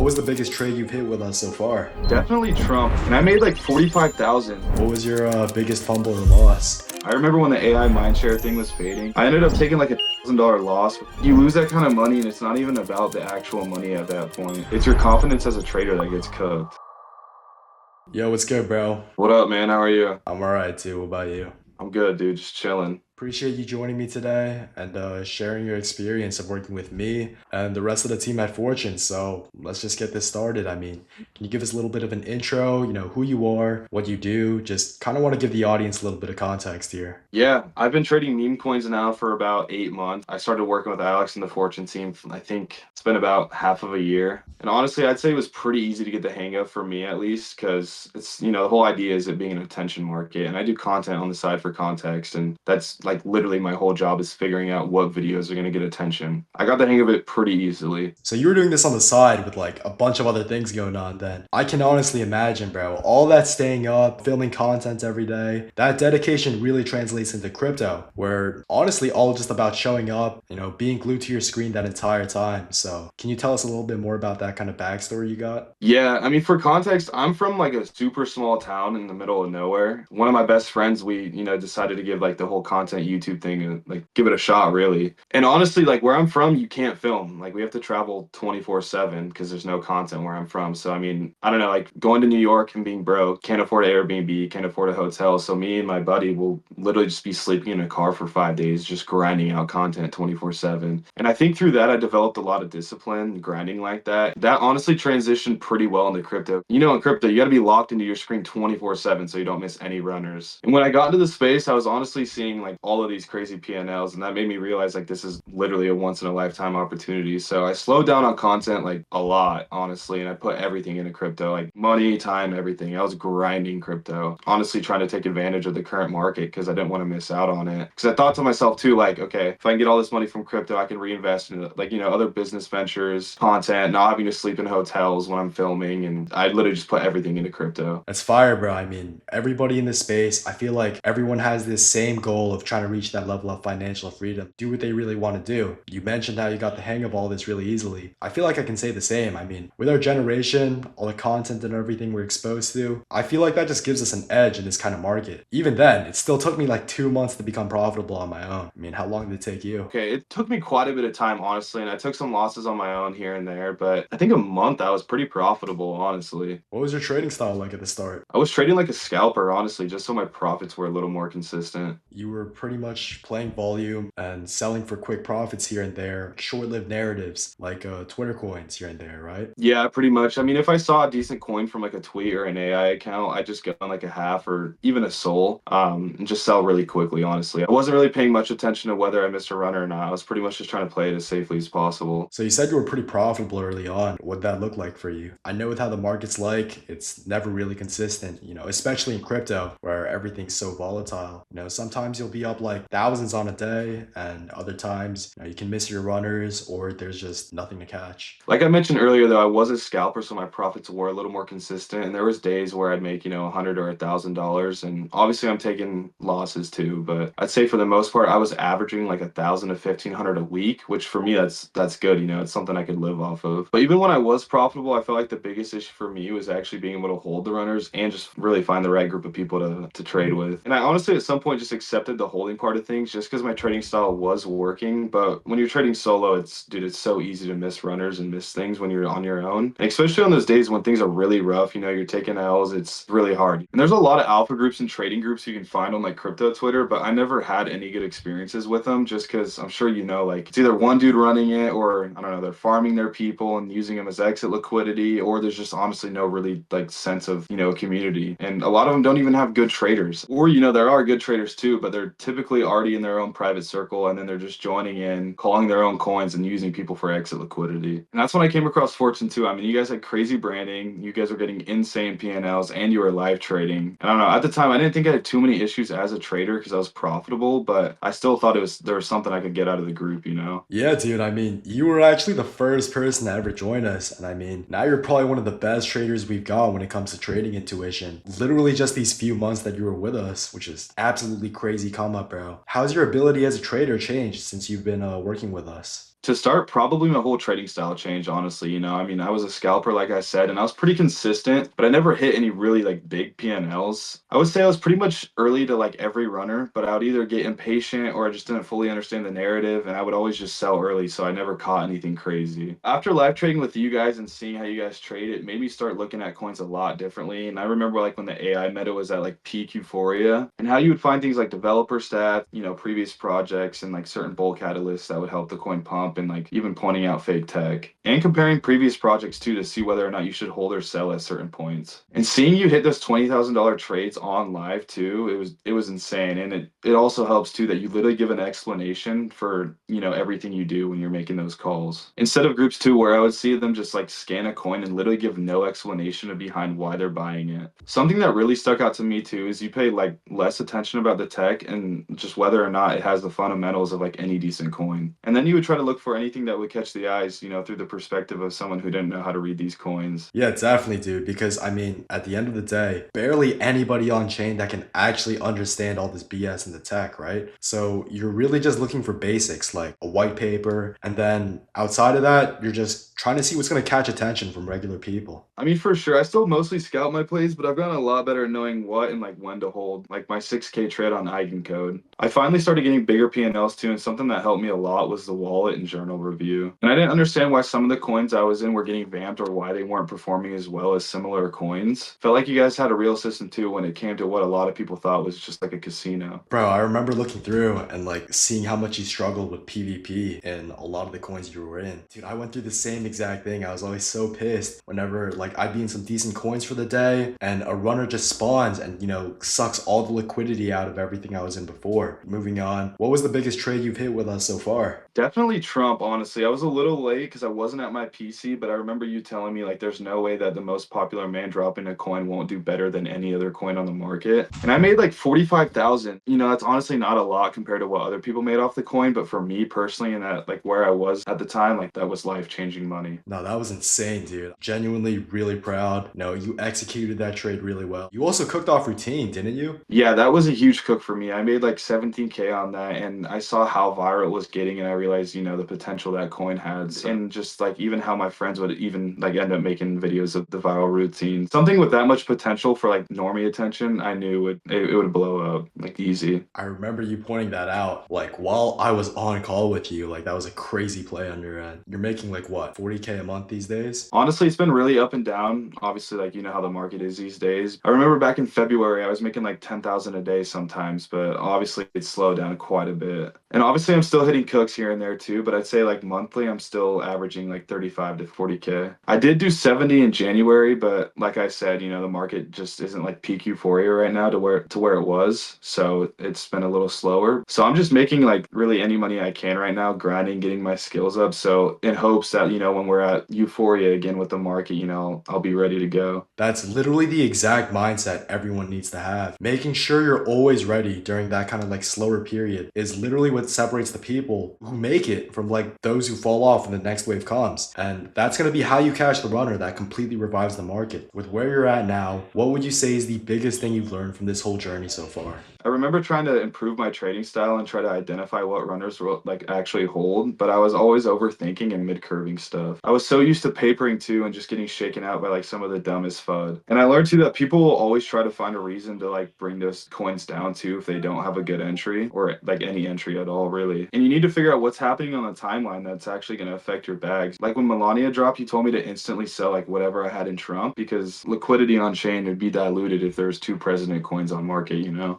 was the biggest trade you've hit with us so far? Definitely Trump. And I made like 45,000. What was your biggest fumble or loss? I remember when the AI mindshare thing was fading. I ended up taking like $1,000 loss. You lose that kind of money and it's not even about the actual money at that point. It's your confidence as a trader that gets cooked. Yo, what's good, bro? What up, man? How are you? I'm alright too. What about you? I'm good, dude. Just chilling. Appreciate you joining me today and sharing your experience of working with me and the rest of the team at Fortune. So let's just get this started. I mean, can you give us a little bit of an intro, who you are, what you do? Just kind of want to give the audience a little bit of context here. Yeah, I've been trading meme coins now for about 8 months. I started working with Alex and the Fortune team. I think it's been about half of a year. And honestly, I'd say it was pretty easy to get the hang of for me at least, because it's, the whole idea is it being an attention market. And I do content on the side for context. And that's like literally my whole job is figuring out what videos are going to get attention. I got the hang of it pretty easily. So you were doing this on the side with like a bunch of other things going on then. I can honestly imagine, bro, all that staying up, filming content every day, that dedication really translates into crypto, where honestly all just about showing up, being glued to your screen that entire time. So can you tell us a little bit more about that kind of backstory you got? Yeah, I mean, for context, I'm from like a super small town in the middle of nowhere. One of my best friends, we, decided to give like the whole content YouTube thing and like give it a shot, really. And honestly, like where I'm from, you can't film. Like we have to travel 24/7 because there's no content where I'm from. So, I mean, I don't know, like going to New York and being broke, can't afford an Airbnb, can't afford a hotel. So me and my buddy will literally just be sleeping in a car for 5 days, just grinding out content 24/7. And I think through that, I developed a lot of discipline, grinding like that. That honestly transitioned pretty well into crypto. In crypto, you got to be locked into your screen 24/7 so you don't miss any runners. And when I got into the space, I was honestly seeing like all of these crazy P&Ls, and that made me realize like this is literally a once in a lifetime opportunity. So I slowed down on content like a lot, honestly, and I put everything into crypto, like money, time, everything. I was grinding crypto, honestly trying to take advantage of the current market because I didn't want to miss out on it. Because I thought to myself too, like, okay, if I can get all this money from crypto, I can reinvest in like, other business ventures, content, not having to sleep in hotels when I'm filming. And I literally just put everything into crypto. That's fire, bro. I mean, everybody in this space, I feel like everyone has this same goal of trying to reach that level of financial freedom, do what they really want to do. You mentioned how you got the hang of all this really easily. I feel like I can say the same. I mean, with our generation, all the content and everything we're exposed to, I feel like that just gives us an edge in this kind of market. Even then, it still took me like 2 months to become profitable on my own. I mean, how long did it take you? Okay, it took me quite a bit of time, honestly, and I took some losses on my own here and there, but I think a month I was pretty profitable, honestly. What was your trading style like at the start? I was trading like a scalper, honestly, just so my profits were a little more consistent. You were pretty much playing volume and selling for quick profits here and there, short-lived narratives like Twitter coins here and there, right? Yeah, pretty much. I mean, if I saw a decent coin from like a tweet or an AI account, I just get on like a half or even a soul, and just sell really quickly, honestly. I wasn't really paying much attention to whether I missed a run or not. I was pretty much just trying to play it as safely as possible. So you said you were pretty profitable early on. What'd that look like for you? I know with how the market's like, it's never really consistent, especially in crypto where everything's so volatile. Sometimes you'll be up like thousands on a day and other times, you can miss your runners or there's just nothing to catch. Like I mentioned earlier, though, I was a scalper, so my profits were a little more consistent. And there was days where I'd make, $100 or $1,000, and obviously I'm taking losses too. But I'd say for the most part, I was averaging like 1,000 to 1,500 a week, which for me that's good. It's something I could live off of. But even when I was profitable, I felt like the biggest issue for me was actually being able to hold the runners and just really find the right group of people to trade with. And I honestly at some point just accepted the holding part of things just because my trading style was working. But when you're trading solo, it's so easy to miss runners and miss things when you're on your own. And especially on those days when things are really rough, you're taking L's, it's really hard. And there's a lot of alpha groups and trading groups you can find on like crypto Twitter, but I never had any good experiences with them just because I'm sure like it's either one dude running it or I don't know, they're farming their people and using them as exit liquidity, or there's just honestly no really like sense of, community. And a lot of them don't even have good traders. Or, there are good traders too, but they're typically already in their own private circle and then they're just joining in, calling their own coins and using people for exit liquidity. And that's when I came across Fortune too. I mean, you guys had crazy branding, you guys were getting insane P&Ls, and you were live trading. And I don't know, at the time I didn't think I had too many issues as a trader because I was profitable, but I still thought there was something I could get out of the group. Yeah, dude. I mean, you were actually the first person to ever join us. And I mean, now you're probably one of the best traders we've got when it comes to trading intuition. Literally just these few months that you were with us, which is absolutely crazy come up, bro. How's your ability as a trader changed since you've been working with us? To start, probably my whole trading style changed, honestly. I mean, I was a scalper, like I said, and I was pretty consistent, but I never hit any really like big P&Ls. I would say I was pretty much early to like every runner, but I would either get impatient or I just didn't fully understand the narrative, and I would always just sell early, so I never caught anything crazy. After live trading with you guys and seeing how you guys trade, it made me start looking at coins a lot differently. And I remember like when the AI meta was at like peak euphoria, and how you would find things like developer stats, previous projects, and like certain bull catalysts that would help the coin pump, and like even pointing out fake tech and comparing previous projects too to see whether or not you should hold or sell at certain points. And seeing you hit those $20,000 trades on live too, it was insane. And it also helps too that you literally give an explanation for everything you do when you're making those calls. Instead of groups too, where I would see them just like scan a coin and literally give no explanation behind why they're buying it. Something that really stuck out to me too is you pay like less attention about the tech and just whether or not it has the fundamentals of like any decent coin. And then you would try to look for anything that would catch the eyes, through the perspective of someone who didn't know how to read these coins. Yeah, definitely, dude. Because I mean, at the end of the day, barely anybody on chain that can actually understand all this BS in the tech, right? So you're really just looking for basics like a white paper, and then outside of that, you're just trying to see what's going to catch attention from regular people. I mean, for sure, I still mostly scout my plays, but I've gotten a lot better at knowing what and like when to hold. Like my 6K trade on Eigencode. I finally started getting bigger P&Ls too, and something that helped me a lot was the wallet and journal review. And I didn't understand why some of the coins I was in were getting vamped or why they weren't performing as well as similar coins. Felt like you guys had a real system too when it came to what a lot of people thought was just like a casino. Bro, I remember looking through and like seeing how much you struggled with PvP in a lot of the coins you were in. Dude, I went through the same exact thing. I was always so pissed whenever like I'd be in some decent coins for the day and a runner just spawns and sucks all the liquidity out of everything I was in before. Moving on, what was the biggest trade you've hit with us so far? Definitely Trump, honestly. I was a little late because I wasn't at my PC, but I remember you telling me like there's no way that the most popular man dropping a coin won't do better than any other coin on the market. And I made like 45,000. That's honestly not a lot compared to what other people made off the coin, but for me personally and at like where I was at the time, like that was life-changing money. No, that was insane, dude. Genuinely really proud. No, you executed that trade really well. You also cooked off routine, didn't you? Yeah, that was a huge cook for me. I made like 17K on that, and I saw how viral it was getting, and I realized, the potential that coin has, and just like even how my friends would even like end up making videos of the viral routine. Something with that much potential for like normie attention, I knew it would blow up like easy. I remember you pointing that out like while I was on call with you. Like that was a crazy play on your end. You're making like what, 40K a month these days? Honestly, it's been really up and down. Obviously, like how the market is these days. I remember back in February, I was making like 10,000 a day sometimes, but obviously it's slowed down quite a bit. And obviously, I'm still hitting cooks here and there too, but I'd say like monthly, I'm still averaging like 35 to 40K. I did do 70 in January, but like I said, the market just isn't like peak euphoria right now to where it was. So it's been a little slower. So I'm just making like really any money I can right now, grinding, getting my skills up. So in hopes that, when we're at euphoria again with the market, I'll be ready to go. That's literally the exact mindset everyone needs to have. Making sure you're always ready during that kind of like slower period is literally what separates the people who make it from like those who fall off when the next wave comes. And that's going to be how you catch the runner that completely revives the market. With where you're at now, what would you say is the biggest thing you've learned from this whole journey so far? I remember trying to improve my trading style and try to identify what runners will like actually hold, but I was always overthinking and mid-curving stuff. I was so used to papering too and just getting shaken out by like some of the dumbest FUD. And I learned too that people will always try to find a reason to like bring those coins down too if they don't have a good entry or like any entry at all really. And you need to figure out what's happening on the timeline that's actually going to affect your bags. Like when Melania dropped, you told me to instantly sell like whatever I had in Trump because liquidity on chain would be diluted if there's two president coins on market.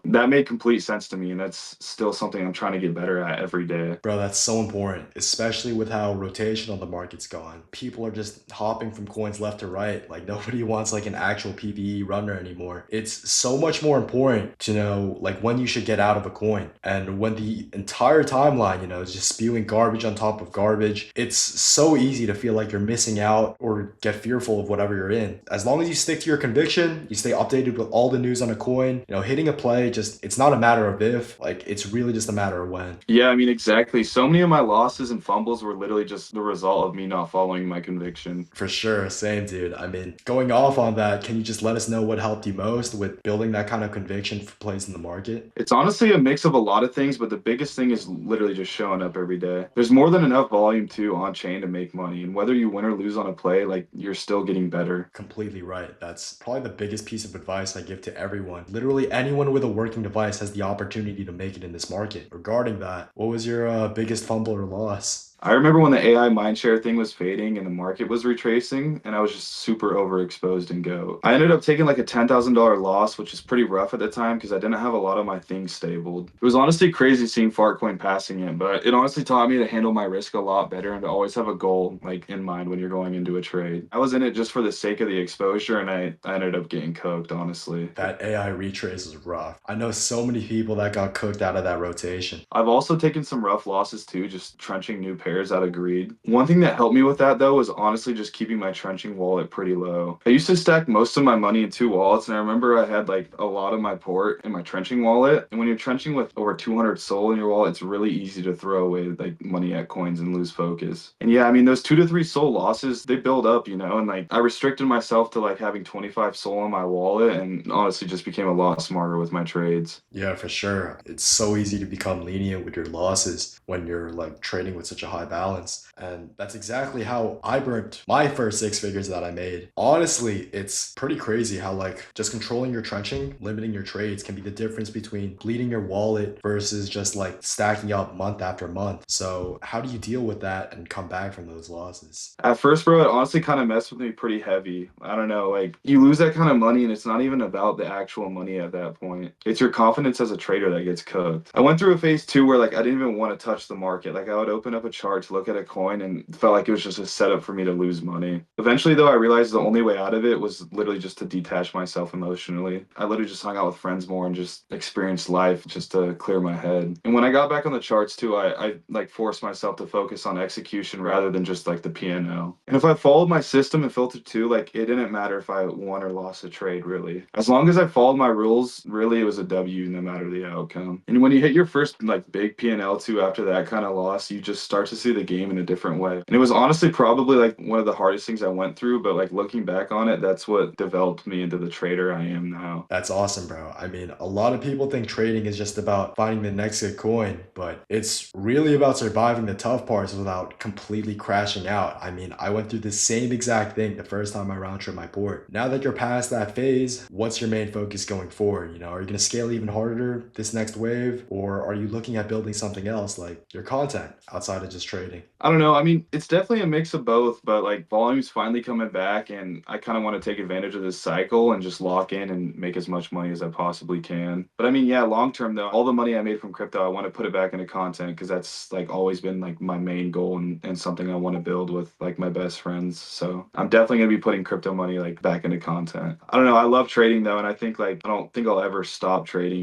That made complete sense to me, and that's still something I'm trying to get better at every day. Bro, that's so important, especially with how rotational the market's gone. People are just hopping from coins left to right. Like nobody wants like an actual PvE runner anymore. It's so much more important to know like when you should get out of a coin. And when the entire timeline, is just spewing garbage on top of garbage, it's so easy to feel like you're missing out or get fearful of whatever you're in. As long as you stick to your conviction, you stay updated with all the news on a coin, hitting a play just it's not a matter of if, like it's really just a matter of when. Yeah, I mean, exactly. So many of my losses and fumbles were literally just the result of me not following my conviction. For sure, same dude. I mean, going off on that, can you just let us know what helped you most with building that kind of conviction for plays in the market? It's honestly a mix of a lot of things, but the biggest thing is literally just showing up every day. There's more than enough volume too on chain to make money, and whether you win or lose on a play, like you're still getting better. Completely right. That's probably the biggest piece of advice I give to everyone. Literally, anyone with a working device has the opportunity to make it in this market. Regarding that, what was your biggest fumble or loss? I remember when the AI mindshare thing was fading and the market was retracing, and I was just super overexposed in Go. I ended up taking like a $10,000 loss, which is pretty rough at the time because I didn't have a lot of my things stabled. It was honestly crazy seeing Fartcoin passing it, but it honestly taught me to handle my risk a lot better and to always have a goal like in mind when you're going into a trade. I was in it just for the sake of the exposure, and I ended up getting cooked, honestly. That AI retrace is rough. I know so many people that got cooked out of that rotation. I've also taken some rough losses too, just trenching new pairs out of greed. One thing that helped me with that though was honestly just keeping my trenching wallet pretty low. I used to stack most of my money in two wallets, and I remember I had like a lot of my port in my trenching wallet. And when you're trenching with over 200 SOL in your wallet, it's really easy to throw away like money at coins and lose focus. And yeah, I mean those 2 to 3 SOL losses, they build up, and like I restricted myself to like having 25 SOL in my wallet, and honestly just became a lot smarter with my trades. Yeah, for sure. It's so easy to become lenient with your losses when you're like trading with such a high balance. And that's exactly how I burnt my first six figures that I made. Honestly, it's pretty crazy how like just controlling your trenching, limiting your trades can be the difference between bleeding your wallet versus just like stacking up month after month. So, how do you deal with that and come back from those losses? At first, bro, it honestly kind of messed with me pretty heavy. I don't know, like you lose that kind of money, and it's not even about the actual money at that point. It's your confidence as a trader that gets cooked. I went through a phase two where like I didn't even want to touch the market. Like I would open up a chart to look at a coin and felt like it was just a setup for me to lose money. Eventually, though, I realized the only way out of it was literally just to detach myself emotionally. I literally just hung out with friends more and just experienced life just to clear my head. And when I got back on the charts too, I like forced myself to focus on execution rather than just like the P&L. And if I followed my system and filtered too, like it didn't matter if I won or lost a trade really. As long as I followed my rules, really it was a W no matter the outcome. And when you hit your first like big P&L too after that kind of loss, you just start to see the game in a different way. And it was honestly probably like one of the hardest things I went through, but like looking back on it, that's what developed me into the trader I am now. That's awesome, bro. I mean, a lot of people think trading is just about finding the next good coin, but it's really about surviving the tough parts without completely crashing out. I mean, I went through the same exact thing the first time I round trip my port. Now that you're past that phase, what's your main focus going forward? Are you going to scale even harder this next wave, or are you looking at building something else like your content outside of just trading? I don't know. I mean, it's definitely a mix of both, but like volume's finally coming back, and I kind of want to take advantage of this cycle and just lock in and make as much money as I possibly can. But I mean, yeah, long term though, all the money I made from crypto, I want to put it back into content because that's like always been like my main goal and something I want to build with like my best friends. So I'm definitely gonna be putting crypto money like back into content. I don't know. I love trading though, and I think like I don't think I'll ever stop trading.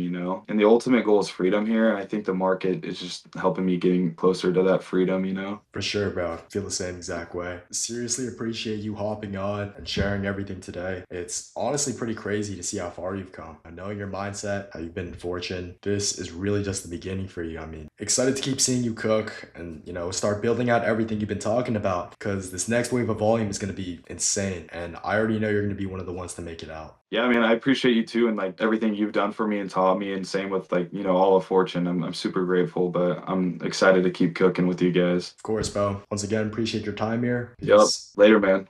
And the ultimate goal is freedom here, and I think the market is just helping me getting closer to that freedom. For sure, bro. I feel the same exact way. Seriously appreciate you hopping on and sharing everything today. It's honestly pretty crazy to see how far you've come. I know your mindset, how you've been in fortune. This is really just the beginning for you. I mean, excited to keep seeing you cook and, start building out everything you've been talking about because this next wave of volume is going to be insane. And I already know you're going to be one of the ones to make it out. Yeah, man, I appreciate you too, and like everything you've done for me and taught me, and same with like all of Fortune. I'm super grateful, but I'm excited to keep cooking with you guys. Of course, bro. Once again, appreciate your time here. Yep. Peace. Later, man.